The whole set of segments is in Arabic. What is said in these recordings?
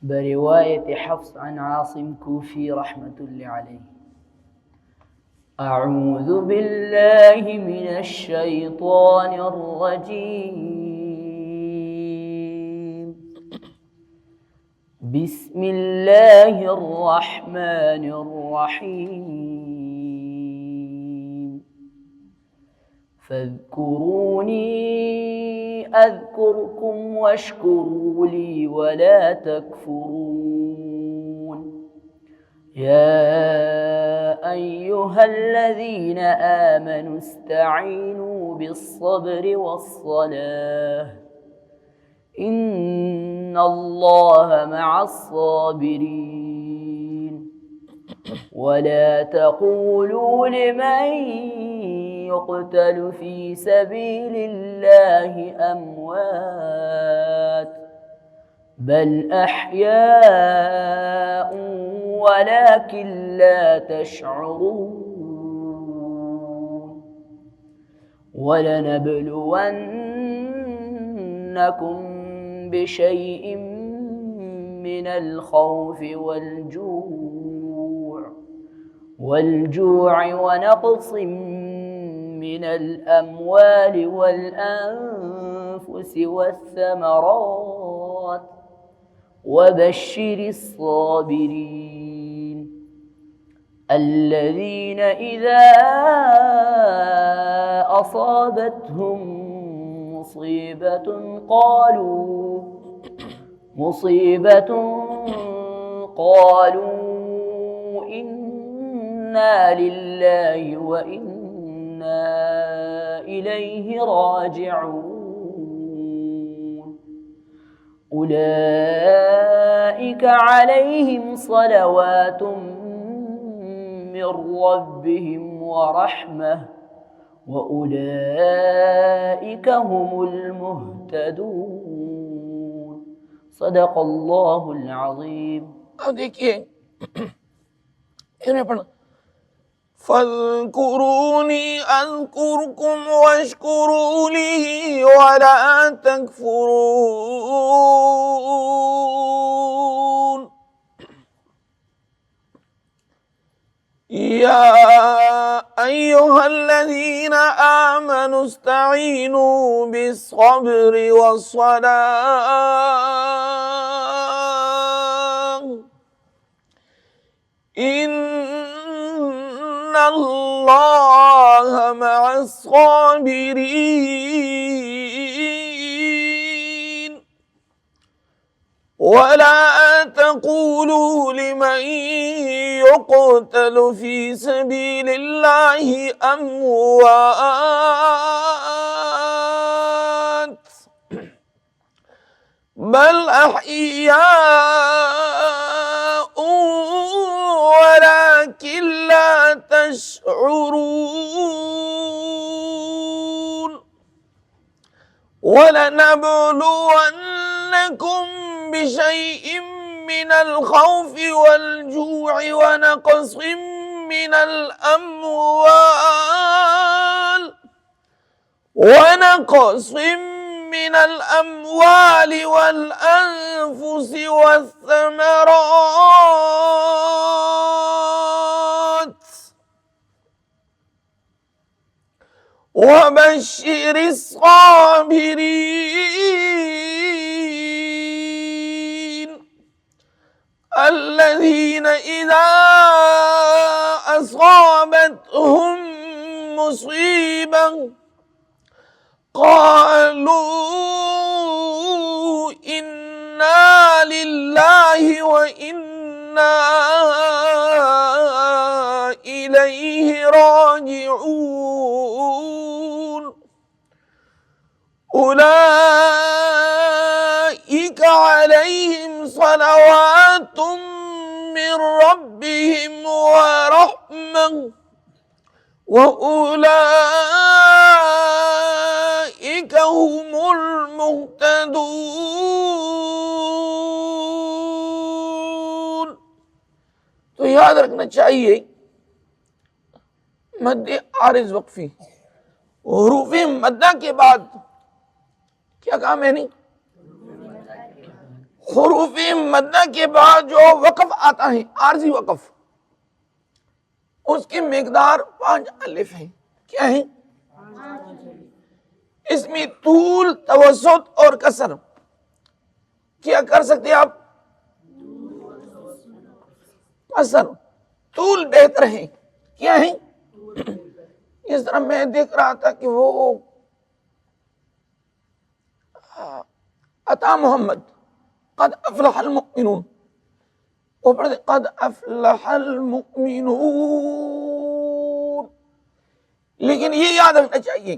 برواية حفص عن عاصم كوفي رحمة الله عليه. أعوذ بالله من الشيطان الرجيم. بسم الله الرحمن الرحيم. فاذكروني أذكركم واشكروا لي ولا تكفرون. يا أيها الذين آمنوا استعينوا بالصبر والصلاة إن الله مع الصابرين. ولا تقولوا لمن يقتل في سبيل الله أموات بل أحياء ولكن لا تشعرون. ولنبلونكم بشيء من الخوف والجوع ونقص من الأموال والأنفس والثمرات وبشر الصابرين الذين إذا أصابتهم مصيبة قالوا إنا لله وإنا إليه راجعون. أولئك عليهم صلوات من ربهم ورحمة وأولئك هم المهتدون. صدق الله العظيم. अब देखिए इन्हें पढ़ना फज़कुरूनी अज़कुरकुम वश्कुरू ली वला तकफुरून। या अय्युहल्लज़ीना आमनु इस्तईनू बिस्सब्रि वस्सलाह इन्नल्लाह मअस्साबिरीन। वला तक़ूलू लिमन युक़तल फ़ी सबीलिल्लाहि अम्वात बल अहयाउ वलाकिन ला तशउरून। वलनबलुवन्नकुम बिशैइन मिनल खौफि वल जू'i व नक़सिम मिनल अम्वाल वल अनफुसि वस्समरात वबश्शिरिस साबिरीन الذين إذا أصابتهم مصيبة قالوا إنا لله وإنا إليه راجعون. أولئك عليهم صلوات من ربهم ورحمة وأولئك هم المهتدون. तो याद रखना चाहिए मद्दे आरिज़ वक्फी हुरूफ़ मद्दा के बाद क्या काम है नहीं حروف مدہ کے بعد جو وقف آتا ہے، عارضی وقف، اس کی مقدار 5 الف ہے۔ کیا ہے؟ اس میں طول، توسط اور کسر کیا کر سکتے آپ؟ کسر، طول بہتر ہے۔ کیا ہے؟ اس طرح میں دیکھ رہا تھا کہ وہ عطا محمد قد افلح المؤمنون، وہ پڑھتے قد افلح المؤمنون، لیکن یہ یاد رکھنا چاہیے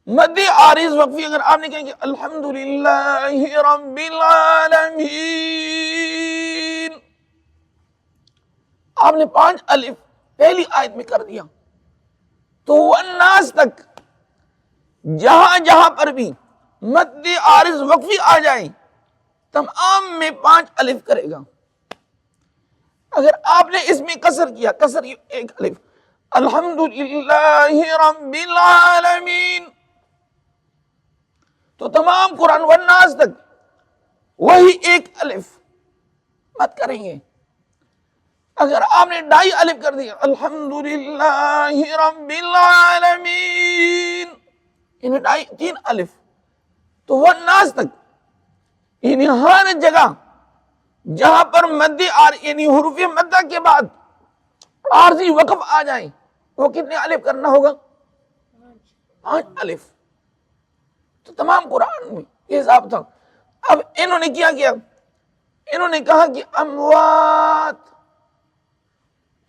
مد عارض وقفی اگر آپ نے کہیں کہ الحمدللہ رب العالمین، آپ نے 5 الف پہلی آیت میں کر دیا، تو والناس تک جہاں جہاں پر بھی مد عارض وقفی آ جائے تمام میں 5 الف کرے گا۔ اگر آپ نے اس میں قصر کیا، قصر 1 الف، الحمدللہ رب العالمین، تو تمام قرآن والناس تک وہی 1 الف مت کریں گے۔ اگر آپ نے 2.5 الف کر دیا، الحمدللہ رب العالمین، یعنی 3 الف، تو والناس تک، یعنی ہر جگہ جہاں پر مد یعنی حروف مدہ کے بعد عارضی وقف آ جائیں، وہ کتنے الف کرنا ہوگا؟ 5 الف۔ تو تمام قرآن میں یہ حساب تھا۔ اب انہوں نے کیا کیا؟ انہوں نے کہا کہ اموات،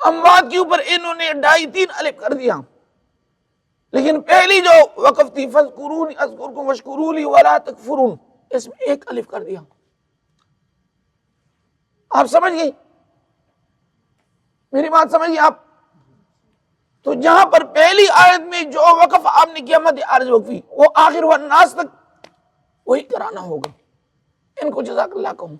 اموات کے اوپر انہوں نے 2.5-3 الف کر دیا، لیکن پہلی جو وقف تھی فاذکرونی اذکرکم واشکروا لی ولا تکفرون، اس میں 1 الف کر دیا۔ آپ سمجھ گئی میری بات؟ سمجھ گئی آپ؟ تو جہاں پر پہلی آیت میں جو وقف آپ نے کیا مد عارض وقفی، وہ آخر والناس تک وہی کرانا ہوگا۔ ان کو جزاک اللہ کہوں۔